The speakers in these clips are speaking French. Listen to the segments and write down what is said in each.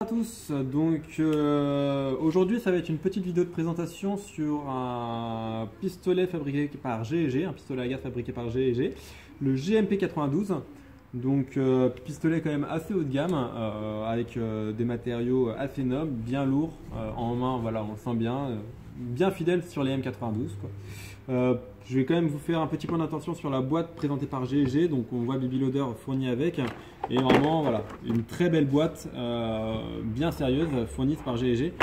À tous, donc aujourd'hui ça va être une petite vidéo de présentation sur un pistolet fabriqué par G&G, un pistolet à gaz fabriqué par G&G, le GMP 92. Donc pistolet quand même assez haut de gamme, avec des matériaux assez nobles, bien lourds, en main, voilà, on le sent bien, bien fidèle sur les M92 quoi. Je vais quand même vous faire un petit point d'attention sur la boîte présentée par G&G. Donc on voit Baby Loader fourni avec, et vraiment voilà, une très belle boîte, bien sérieuse, fournie par G&G.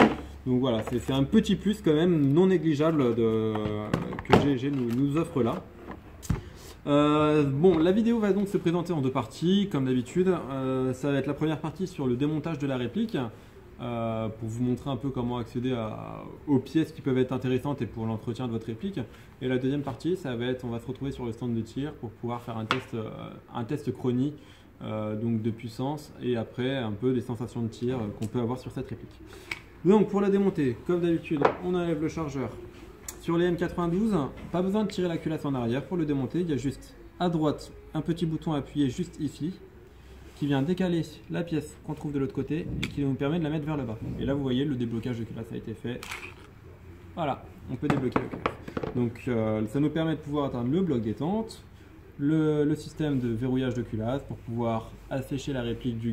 Donc voilà, c'est un petit plus quand même non négligeable que G&G nous offre là. Bon, la vidéo va donc se présenter en deux parties, comme d'habitude. Ça va être la première partie sur le démontage de la réplique, pour vous montrer un peu comment accéder aux pièces qui peuvent être intéressantes et pour l'entretien de votre réplique. Et la deuxième partie, ça va être, on va se retrouver sur le stand de tir pour pouvoir faire un test chronie, donc de puissance, et après un peu des sensations de tir qu'on peut avoir sur cette réplique. Donc pour la démonter, comme d'habitude, on enlève le chargeur. Sur les M92, pas besoin de tirer la culasse en arrière pour le démonter, il y a juste à droite un petit bouton appuyé juste ici qui vient décaler la pièce qu'on trouve de l'autre côté et qui nous permet de la mettre vers le bas. Et là vous voyez, le déblocage de culasse a été fait. Voilà, on peut débloquer le culasse. Donc ça nous permet de pouvoir atteindre le bloc détente, le système de verrouillage de culasse pour pouvoir assécher la réplique du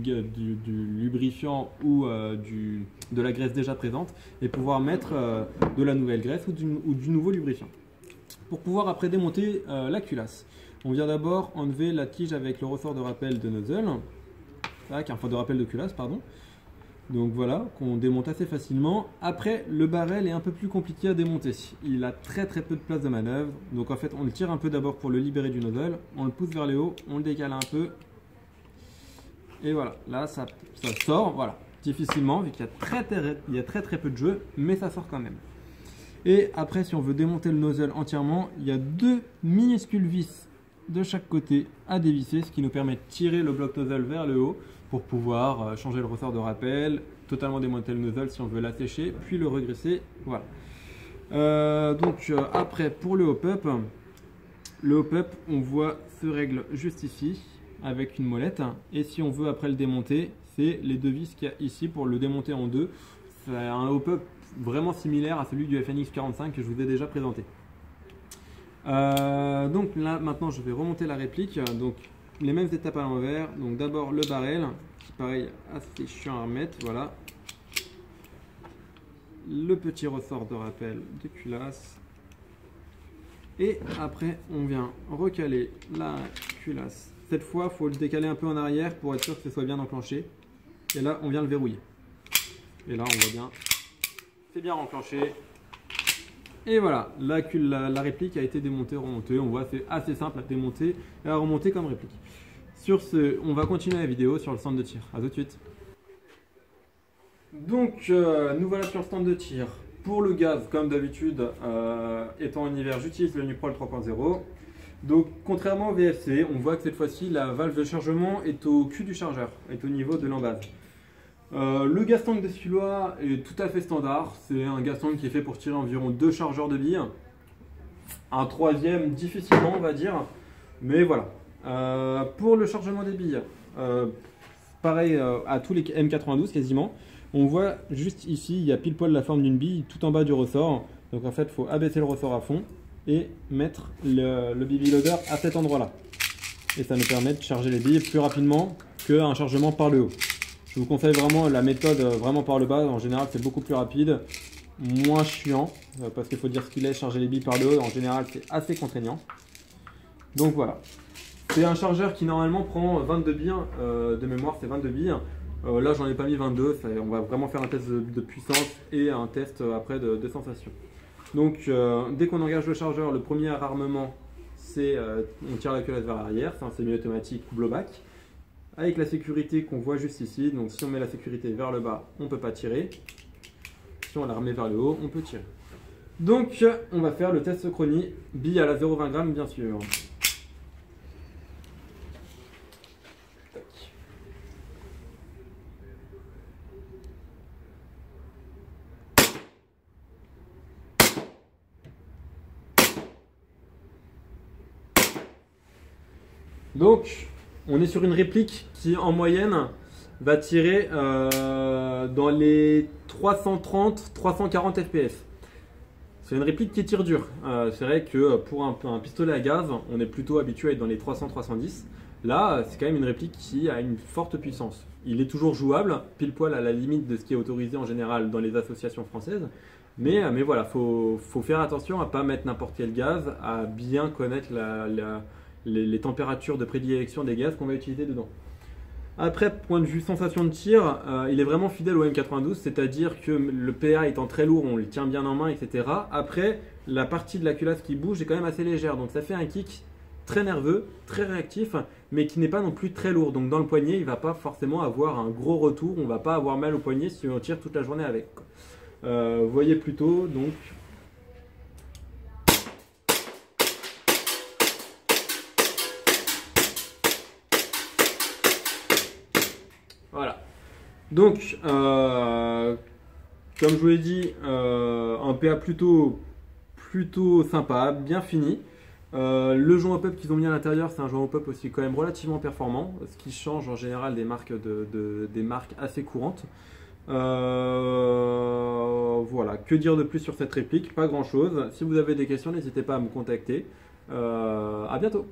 lubrifiant ou de la graisse déjà présente et pouvoir mettre de la nouvelle graisse ou du nouveau lubrifiant. Pour pouvoir après démonter la culasse, on vient d'abord enlever la tige avec le ressort de rappel de nozzle, enfin de rappel de culasse, pardon. Donc voilà, qu'on démonte assez facilement. Après, le barrel est un peu plus compliqué à démonter. Il a très peu de place de manœuvre. Donc en fait, on le tire un peu d'abord pour le libérer du nozzle. On le pousse vers le haut, on le décale un peu. Et voilà, là ça sort, voilà, difficilement, vu qu'il y a très peu de jeu, mais ça sort quand même. Et après, si on veut démonter le nozzle entièrement, il y a deux minuscules vis de chaque côté à dévisser, ce qui nous permet de tirer le bloc nozzle vers le haut pour pouvoir changer le ressort de rappel, totalement démonter le nozzle si on veut l'assécher, puis le regresser. Voilà. Après, pour le hop-up, on voit se règle juste ici avec une molette. Et si on veut après le démonter, c'est les deux vis qu'il y a ici pour le démonter en deux. C'est un hop-up vraiment similaire à celui du FNX 45 que je vous ai déjà présenté. Donc là maintenant je vais remonter la réplique, donc les mêmes étapes à l'envers. Donc d'abord le barrel qui pareil assez chiant à remettre, voilà, le petit ressort de rappel de culasse, et après on vient recaler la culasse. Cette fois il faut le décaler un peu en arrière pour être sûr que ce soit bien enclenché, et là on vient le verrouiller, et là on voit bien, c'est bien enclenché. Et voilà, la réplique a été démontée, remontée. On voit, c'est assez simple à démonter et à remonter comme réplique. Sur ce, on va continuer la vidéo sur le stand de tir. A tout de suite. Donc, nous voilà sur le stand de tir. Pour le gaz, comme d'habitude, étant en hiver, j'utilise le Nuprol 3.0. Donc, contrairement au VFC, on voit que cette fois-ci, la valve de chargement est au cul du chargeur, est au niveau de l'embase. Le gas tank de celui-là est tout à fait standard. C'est un gas tank qui est fait pour tirer environ 2 chargeurs de billes. Un troisième difficilement, on va dire. Mais voilà. Pour le chargement des billes, pareil à tous les M92 quasiment. On voit juste ici, il y a pile poil la forme d'une bille tout en bas du ressort. Donc en fait, il faut abaisser le ressort à fond et mettre le Baby Loader à cet endroit-là. Et ça nous permet de charger les billes plus rapidement qu'un chargement par le haut. Je vous conseille vraiment la méthode vraiment par le bas. En général, c'est beaucoup plus rapide, moins chiant, parce qu'il faut dire ce qu'il est, charger les billes par le haut. En général, c'est assez contraignant. Donc voilà. C'est un chargeur qui normalement prend 22 billes. De mémoire, c'est 22 billes. Là, j'en ai pas mis 22. On va vraiment faire un test de puissance et un test après de sensation. Donc, dès qu'on engage le chargeur, le premier armement, c'est on tire la culasse vers l'arrière. C'est un semi-automatique blowback, avec la sécurité qu'on voit juste ici. Donc si on met la sécurité vers le bas, on ne peut pas tirer. Si on la remet vers le haut, on peut tirer. Donc on va faire le test chronie, bille à la 0,20 g bien sûr. Donc on est sur une réplique qui en moyenne va tirer dans les 330-340 FPS. C'est une réplique qui tire dur. C'est vrai que pour un pistolet à gaz, on est plutôt habitué à être dans les 300-310. Là, c'est quand même une réplique qui a une forte puissance. Il est toujours jouable, pile poil à la limite de ce qui est autorisé en général dans les associations françaises. Mais voilà, faut faire attention à ne pas mettre n'importe quel gaz, à bien connaître les températures de prédilection des gaz qu'on va utiliser dedans. Après, point de vue sensation de tir, il est vraiment fidèle au M92, c'est-à-dire que le PA étant très lourd, on le tient bien en main, etc. Après, la partie de la culasse qui bouge est quand même assez légère, donc ça fait un kick très nerveux, très réactif, mais qui n'est pas non plus très lourd. Donc dans le poignet, il ne va pas forcément avoir un gros retour, on ne va pas avoir mal au poignet si on tire toute la journée avec. Vous voyez plutôt, donc... Voilà. Donc, comme je vous l'ai dit, un PA plutôt sympa, bien fini. Le joint hop-up qu'ils ont mis à l'intérieur, c'est un joint hop-up aussi quand même relativement performant, ce qui change en général des marques, des marques assez courantes. Voilà, que dire de plus sur cette réplique? Pas grand chose. Si vous avez des questions, n'hésitez pas à me contacter. À bientôt.